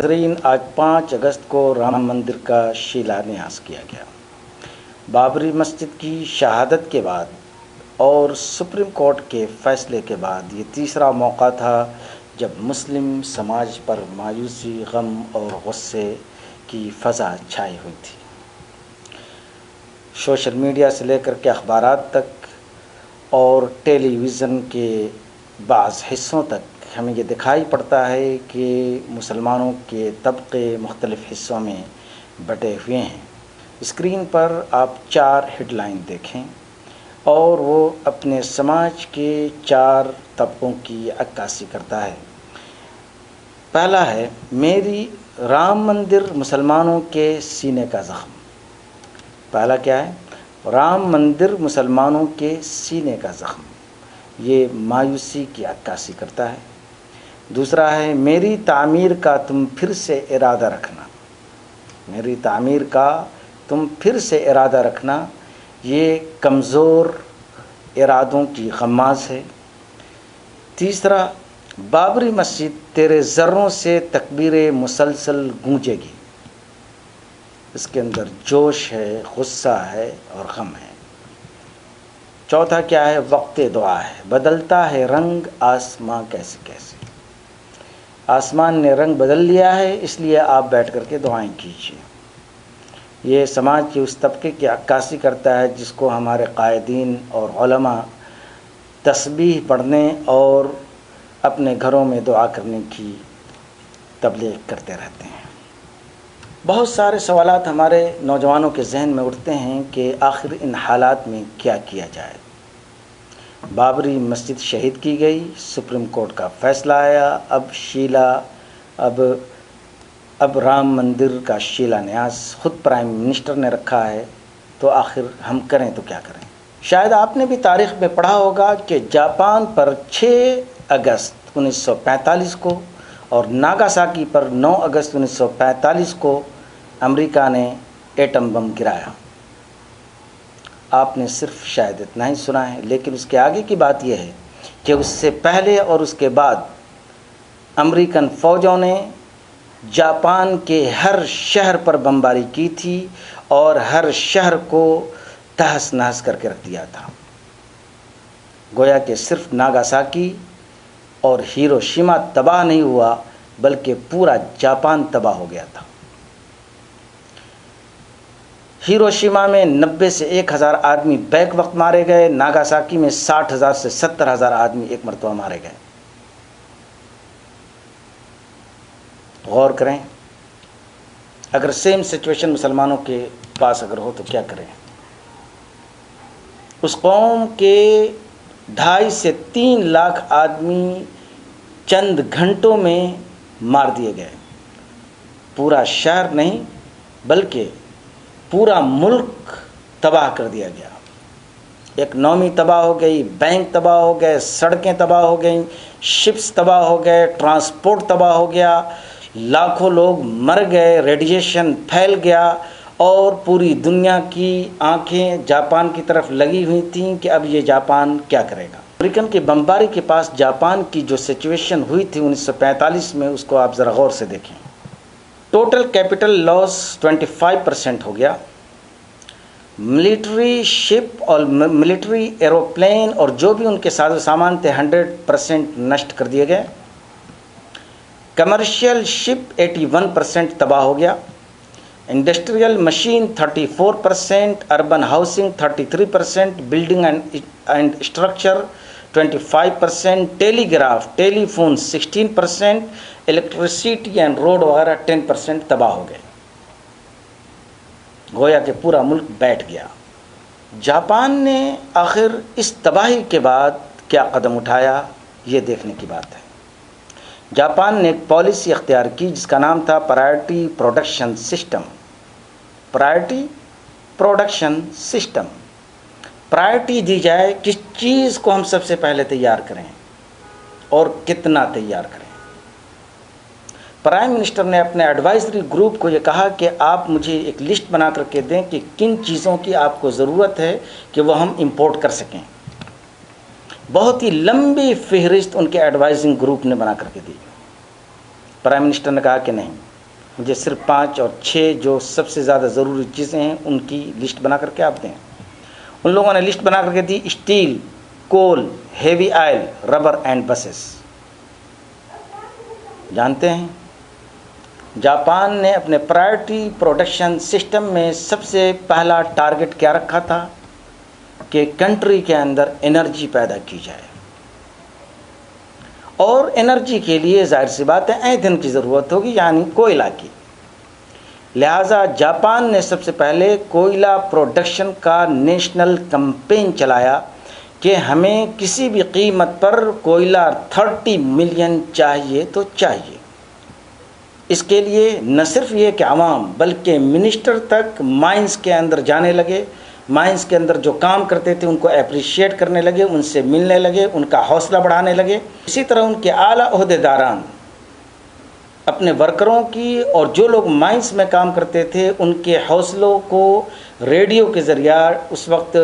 ناظرین، آج 5 اگست کو رام مندر کا شیلانیاس کیا گیا۔ بابری مسجد کی شہادت کے بعد اور سپریم کورٹ کے فیصلے کے بعد یہ تیسرا موقع تھا جب مسلم سماج پر مایوسی، غم اور غصے کی فضا چھائی ہوئی تھی۔ سوشل میڈیا سے لے کر کے اخبارات تک اور ٹیلی ویژن کے بعض حصوں تک ہمیں یہ دکھائی پڑتا ہے کہ مسلمانوں کے طبقے مختلف حصوں میں بٹے ہوئے ہیں۔ اسکرین پر آپ 4 ہیڈ لائن دیکھیں اور وہ اپنے سماج کے 4 طبقوں کی عکاسی کرتا ہے۔ پہلا ہے، میری رام مندر مسلمانوں کے سینے کا زخم۔ پہلا کیا ہے؟ رام مندر مسلمانوں کے سینے کا زخم، یہ مایوسی کی عکاسی کرتا ہے۔ دوسرا ہے، میری تعمیر کا تم پھر سے ارادہ رکھنا۔ میری تعمیر کا تم پھر سے ارادہ رکھنا، یہ کمزور ارادوں کی غماز ہے۔ تیسرا، بابری مسجد تیرے ذروں سے تکبیریں مسلسل گونجے گی۔ اس کے اندر جوش ہے، غصہ ہے اور غم ہے۔ چوتھا کیا ہے؟ وقت دعا ہے، بدلتا ہے رنگ آسماں کیسے کیسے۔ آسمان نے رنگ بدل لیا ہے، اس لیے آپ بیٹھ کر کے دعائیں کیجیے۔ یہ سماج کے اس طبقے کی عکاسی کرتا ہے جس کو ہمارے قائدین اور علماء تسبیح پڑھنے اور اپنے گھروں میں دعا کرنے کی تبلیغ کرتے رہتے ہیں۔ بہت سارے سوالات ہمارے نوجوانوں کے ذہن میں اٹھتے ہیں کہ آخر ان حالات میں کیا کیا جائے۔ بابری مسجد شہید کی گئی، سپریم کورٹ کا فیصلہ آیا، اب رام مندر کا شیلانیاس خود پرائم منسٹر نے رکھا ہے، تو آخر ہم کریں تو کیا کریں؟ شاید آپ نے بھی تاریخ میں پڑھا ہوگا کہ جاپان پر 6 اگست 1945 کو اور ناگاساکی پر 9 اگست 1945 کو امریکہ نے ایٹم بم گرایا۔ آپ نے صرف شاید اتنا ہی سنا ہے، لیکن اس کے آگے کی بات یہ ہے کہ اس سے پہلے اور اس کے بعد امریکن فوجوں نے جاپان کے ہر شہر پر بمباری کی تھی اور ہر شہر کو تہس نہس کر کے رکھ دیا تھا۔ گویا کہ صرف ناگاساکی اور ہیروشیما تباہ نہیں ہوا بلکہ پورا جاپان تباہ ہو گیا تھا۔ ہیروشیما میں 90 سے 1000 آدمی بیک وقت مارے گئے، ناگاساکی میں 60,000 سے 70,000 آدمی ایک مرتبہ مارے گئے۔ غور کریں، اگر سیم سچویشن مسلمانوں کے پاس اگر ہو تو کیا کریں؟ اس قوم کے 2.5 سے 3 لاکھ آدمی چند گھنٹوں میں مار دیے گئے۔ پورا شہر نہیں بلکہ پورا ملک تباہ کر دیا گیا۔ اکنامی تباہ ہو گئی، بینک تباہ ہو گئے، سڑکیں تباہ ہو گئیں، شپس تباہ ہو گئے، ٹرانسپورٹ تباہ ہو گیا، لاکھوں لوگ مر گئے، ریڈیشن پھیل گیا اور پوری دنیا کی آنکھیں جاپان کی طرف لگی ہوئی تھیں کہ اب یہ جاپان کیا کرے گا۔ امریکن کی بمباری کے پاس جاپان کی جو سچویشن ہوئی تھی 1945 میں، اس کو آپ ذرا غور سے دیکھیں۔ ٹوٹل کیپٹل لاس 25% ہو گیا۔ ملٹری شپ اور ملٹری ایروپلین اور جو بھی ان کے ساز و سامان تھے 100% نشٹ کر دیے گئے۔ کمرشل شپ 81% تباہ ہو گیا۔ Industrial machine 34%، urban housing 33%، building and structure 25%، telegraph telephone 16%، electricity and road وغیرہ 10% تباہ ہو گئے۔ گویا کہ پورا ملک بیٹھ گیا۔ جاپان نے آخر اس تباہی کے بعد کیا قدم اٹھایا، یہ دیکھنے کی بات ہے۔ جاپان نے ایک پالیسی اختیار کی جس کا نام تھا priority production system. Priority production system, priority دی جائے کس چیز کو ہم سب سے پہلے تیار کریں اور کتنا تیار کریں۔ پرائم منسٹر نے اپنے ایڈوائزری گروپ کو یہ کہا کہ آپ مجھے ایک لسٹ بنا کر کے دیں کہ کن چیزوں کی آپ کو ضرورت ہے کہ وہ ہم امپورٹ کر سکیں۔ بہت ہی لمبی فہرست ان کے ایڈوائزنگ گروپ نے بنا کر کے دی۔ پرائم منسٹر نے کہا کہ نہیں، مجھے صرف 5 اور 6 جو سب سے زیادہ ضروری چیزیں ہیں ان کی لسٹ بنا کر کے آپ دیں. ان لوگوں نے لسٹ بنا کر کے دی: steel, coal, heavy oil, rubber and buses. جانتے ہیں جاپان نے اپنے پرائرٹی پروڈکشن سسٹم میں سب سے پہلا ٹارگٹ کیا رکھا تھا کہ کنٹری کے اندر انرجی پیدا کی جائے. اور انرجی کے لیے ظاہر سی بات ہے ایندھن کی ضرورت ہوگی، یعنی کوئلہ کی. لہٰذا جاپان نے سب سے پہلے کوئلہ پروڈکشن کا نیشنل کمپین چلایا کہ ہمیں کسی بھی قیمت پر کوئلہ 30 ملین چاہیے تو چاہیے. اس کے لیے نہ صرف یہ کہ عوام بلکہ منسٹر تک مائنز کے اندر جانے لگے، مائنز کے اندر جو کام کرتے تھے ان کو اپریشیٹ کرنے لگے، ان سے ملنے لگے، ان کا حوصلہ بڑھانے لگے. اسی طرح ان کے اعلیٰ عہدیداران اپنے ورکروں کی اور جو لوگ مائنز میں کام کرتے تھے ان کے حوصلوں کو ریڈیو کے ذریعہ اس وقت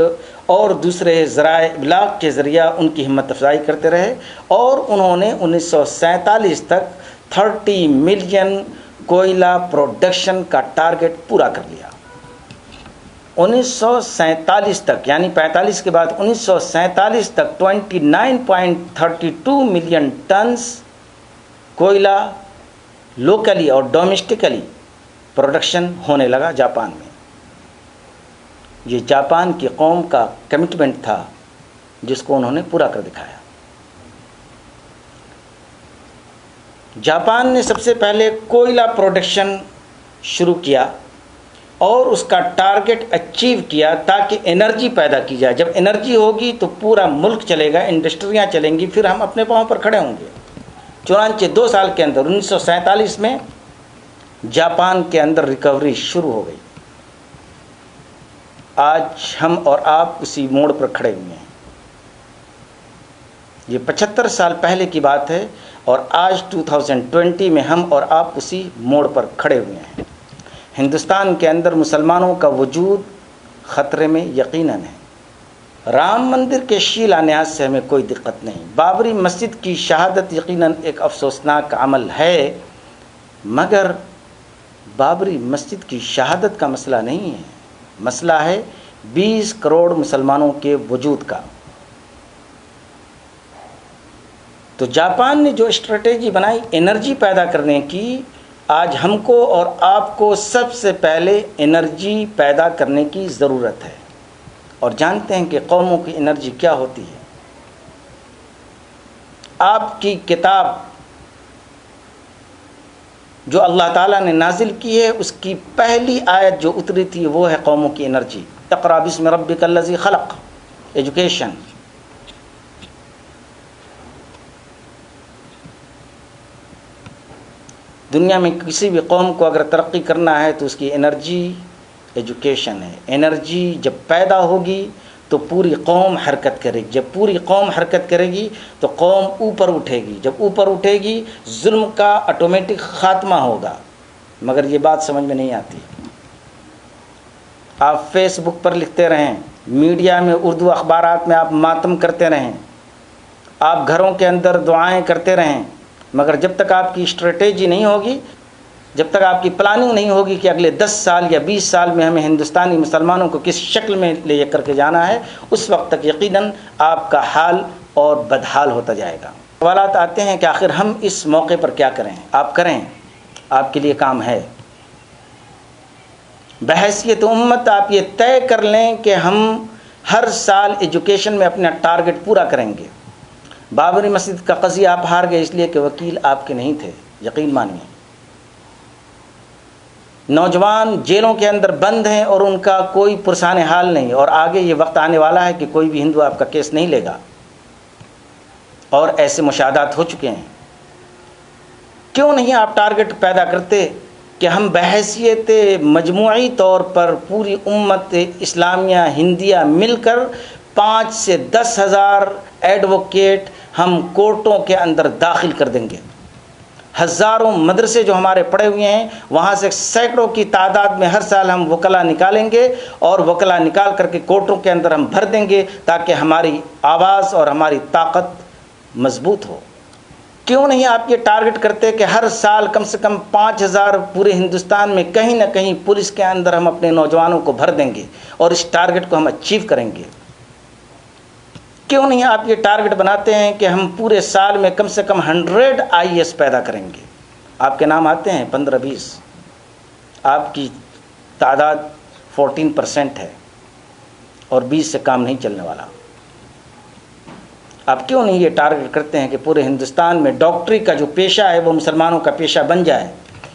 اور دوسرے ذرائع ابلاغ کے ذریعہ ان کی ہمت افزائی کرتے رہے، اور انہوں نے 1947 تک 30 ملین کوئلہ پروڈکشن کا ٹارگٹ پورا کر لیا. 1947 تک، یعنی 45 کے بعد 1947 تک 29.32 ملین ٹنز کوئلہ لوکلی اور ڈومیسٹکلی پروڈکشن ہونے لگا جاپان میں. یہ جاپان کی قوم کا کمٹمنٹ تھا جس کو انہوں نے پورا کر دکھایا. جاپان نے سب سے پہلے کوئلہ پروڈکشن شروع کیا اور اس کا ٹارگٹ اچیو کیا تاکہ انرجی پیدا کی جائے. جب انرجی ہوگی تو پورا ملک چلے گا، انڈسٹریاں چلیں گی، پھر ہم اپنے پاؤں پر کھڑے ہوں گے. چنانچہ 2 سال کے اندر 1947 میں جاپان کے اندر ریکوری شروع ہو گئی. آج ہم اور آپ اسی موڑ پر کھڑے ہوئے ہیں. یہ 75 سال پہلے کی بات ہے اور آج 2020 میں ہم اور آپ اسی موڑ پر کھڑے ہوئے ہیں. ہندوستان کے اندر مسلمانوں کا وجود خطرے میں یقیناً ہے. رام مندر کے شیلانیاس سے ہمیں کوئی دقت نہیں. بابری مسجد کی شہادت یقیناً ایک افسوسناک عمل ہے، مگر بابری مسجد کی شہادت کا مسئلہ نہیں ہے. مسئلہ ہے 20 کروڑ مسلمانوں کے وجود کا. تو جاپان نے جو اسٹریٹجی بنائی انرجی پیدا کرنے کی، آج ہم کو اور آپ کو سب سے پہلے انرجی پیدا کرنے کی ضرورت ہے. اور جانتے ہیں کہ قوموں کی انرجی کیا ہوتی ہے. آپ کی کتاب جو اللہ تعالیٰ نے نازل کی ہے اس کی پہلی آیت جو اتری تھی وہ ہے قوموں کی انرجی. اقرأ بسم ربک الذی خلق، ایجوکیشن. دنیا میں کسی بھی قوم کو اگر ترقی کرنا ہے تو اس کی انرجی ایجوکیشن ہے. انرجی جب پیدا ہوگی تو پوری قوم حرکت کرے گی. جب پوری قوم حرکت کرے گی تو قوم اوپر اٹھے گی. جب اوپر اٹھے گی ظلم کا آٹومیٹک خاتمہ ہوگا. مگر یہ بات سمجھ میں نہیں آتی. آپ فیس بک پر لکھتے رہیں، میڈیا میں اردو اخبارات میں آپ ماتم کرتے رہیں، آپ گھروں کے اندر دعائیں کرتے رہیں، مگر جب تک آپ کی اسٹریٹجی نہیں ہوگی، جب تک آپ کی پلاننگ نہیں ہوگی کہ اگلے 10 سال یا 20 سال میں ہمیں ہندوستانی مسلمانوں کو کس شکل میں لے کر کے جانا ہے، اس وقت تک یقیناً آپ کا حال اور بدحال ہوتا جائے گا. سوالات آتے ہیں کہ آخر ہم اس موقع پر کیا کریں. آپ کریں، آپ کے لیے کام ہے. بحیثیت امت آپ یہ طے کر لیں کہ ہم ہر سال ایجوکیشن میں اپنا ٹارگٹ پورا کریں گے. بابری مسجد کا قضیہ آپ ہار گئے اس لیے کہ وکیل آپ کے نہیں تھے، یقین مانیے. نوجوان جیلوں کے اندر بند ہیں اور ان کا کوئی پرسان حال نہیں، اور آگے یہ وقت آنے والا ہے کہ کوئی بھی ہندو آپ کا کیس نہیں لے گا، اور ایسے مشاہدات ہو چکے ہیں. کیوں نہیں آپ ٹارگٹ پیدا کرتے کہ ہم بحیثیت مجموعی طور پر پوری امت اسلامیہ ہندیہ مل کر 5 سے 10 ہزار ایڈوکیٹ ہم کورٹوں کے اندر داخل کر دیں گے. ہزاروں مدرسے جو ہمارے پڑے ہوئے ہیں وہاں سے سینکڑوں کی تعداد میں ہر سال ہم وکلا نکالیں گے، اور وکلا نکال کر کے کورٹوں کے اندر ہم بھر دیں گے تاکہ ہماری آواز اور ہماری طاقت مضبوط ہو. کیوں نہیں آپ یہ ٹارگٹ کرتے کہ ہر سال کم سے کم 5000 پورے ہندوستان میں کہیں نہ کہیں پولیس کے اندر ہم اپنے نوجوانوں کو بھر دیں گے اور اس ٹارگٹ کو ہم اچیو کریں گے؟ کیوں نہیں آپ یہ ٹارگٹ بناتے ہیں کہ ہم پورے سال میں کم سے کم 100 IAS پیدا کریں گے؟ آپ کے نام آتے ہیں 15-20، آپ کی تعداد 14% ہے اور 20 سے کام نہیں چلنے والا۔ آپ کیوں نہیں یہ ٹارگٹ کرتے ہیں کہ پورے ہندوستان میں ڈاکٹری کا جو پیشہ ہے وہ مسلمانوں کا پیشہ بن جائے؟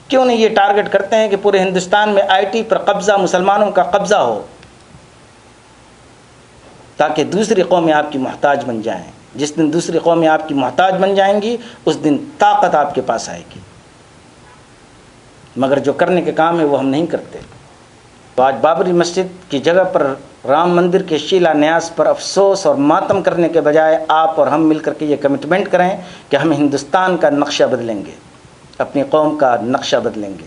کیوں نہیں یہ ٹارگٹ کرتے ہیں کہ پورے ہندوستان میں IT پر قبضہ مسلمانوں کا قبضہ ہو، تاکہ دوسری قومیں آپ کی محتاج بن جائیں؟ جس دن دوسری قومیں آپ کی محتاج بن جائیں گی اس دن طاقت آپ کے پاس آئے گی، مگر جو کرنے کے کام ہے وہ ہم نہیں کرتے۔ تو آج بابری مسجد کی جگہ پر رام مندر کے شیلا نیاز پر افسوس اور ماتم کرنے کے بجائے آپ اور ہم مل کر کے یہ کمٹمنٹ کریں کہ ہم ہندوستان کا نقشہ بدلیں گے، اپنی قوم کا نقشہ بدلیں گے۔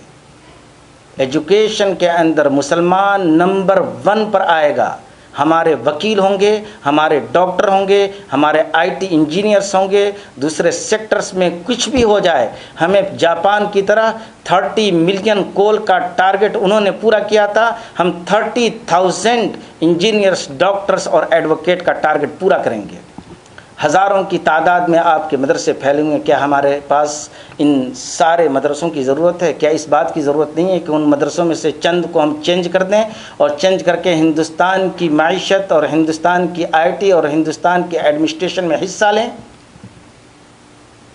ایجوکیشن کے اندر مسلمان نمبر 1 پر آئے گا، ہمارے وکیل ہوں گے، ہمارے ڈاکٹر ہوں گے، ہمارے IT انجینئرس ہوں گے۔ دوسرے سیکٹرز میں کچھ بھی ہو جائے، ہمیں جاپان کی طرح 30 ملین کول کا ٹارگٹ انہوں نے پورا کیا تھا، ہم 30,000 انجینئرس، ڈاکٹرز اور ایڈوکیٹ کا ٹارگٹ پورا کریں گے۔ ہزاروں کی تعداد میں آپ کے مدرسے پھیلیں گے۔ کیا ہمارے پاس ان سارے مدرسوں کی ضرورت ہے؟ کیا اس بات کی ضرورت نہیں ہے کہ ان مدرسوں میں سے چند کو ہم چینج کر دیں اور چینج کر کے ہندوستان کی معیشت اور ہندوستان کی IT اور ہندوستان کی ایڈمنسٹریشن میں حصہ لیں؟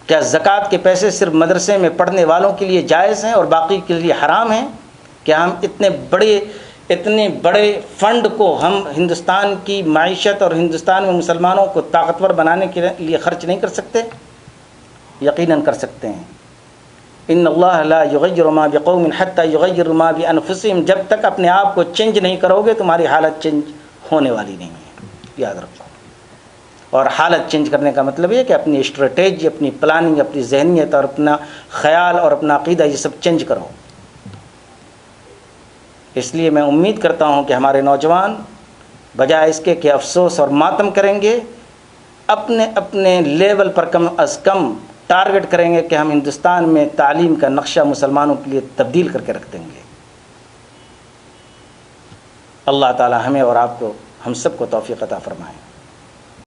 کیا زکوٰۃ کے پیسے صرف مدرسے میں پڑھنے والوں کے لیے جائز ہیں اور باقی کے لیے حرام ہیں؟ کیا ہم اتنے بڑے فنڈ کو ہم ہندوستان کی معیشت اور ہندوستان میں مسلمانوں کو طاقتور بنانے کے لیے خرچ نہیں کر سکتے؟ یقیناً کر سکتے ہیں۔ ان اللہ لا یغیر ما بقوم حتی یغیروا ما بانفسہم، جب تک اپنے آپ کو چینج نہیں کرو گے تمہاری حالت چینج ہونے والی نہیں ہے، یاد رکھو۔ اور حالت چینج کرنے کا مطلب یہ کہ اپنی اسٹریٹجی، اپنی پلاننگ، اپنی ذہنیت اور اپنا خیال اور اپنا عقیدہ یہ سب چینج کرو۔ اس لیے میں امید کرتا ہوں کہ ہمارے نوجوان بجائے اس کے کہ افسوس اور ماتم کریں گے، اپنے لیول پر کم از کم ٹارگٹ کریں گے کہ ہم ہندوستان میں تعلیم کا نقشہ مسلمانوں کے لیے تبدیل کر کے رکھ دیں گے۔ اللہ تعالی ہمیں اور آپ کو، ہم سب کو توفیق عطا فرمائے۔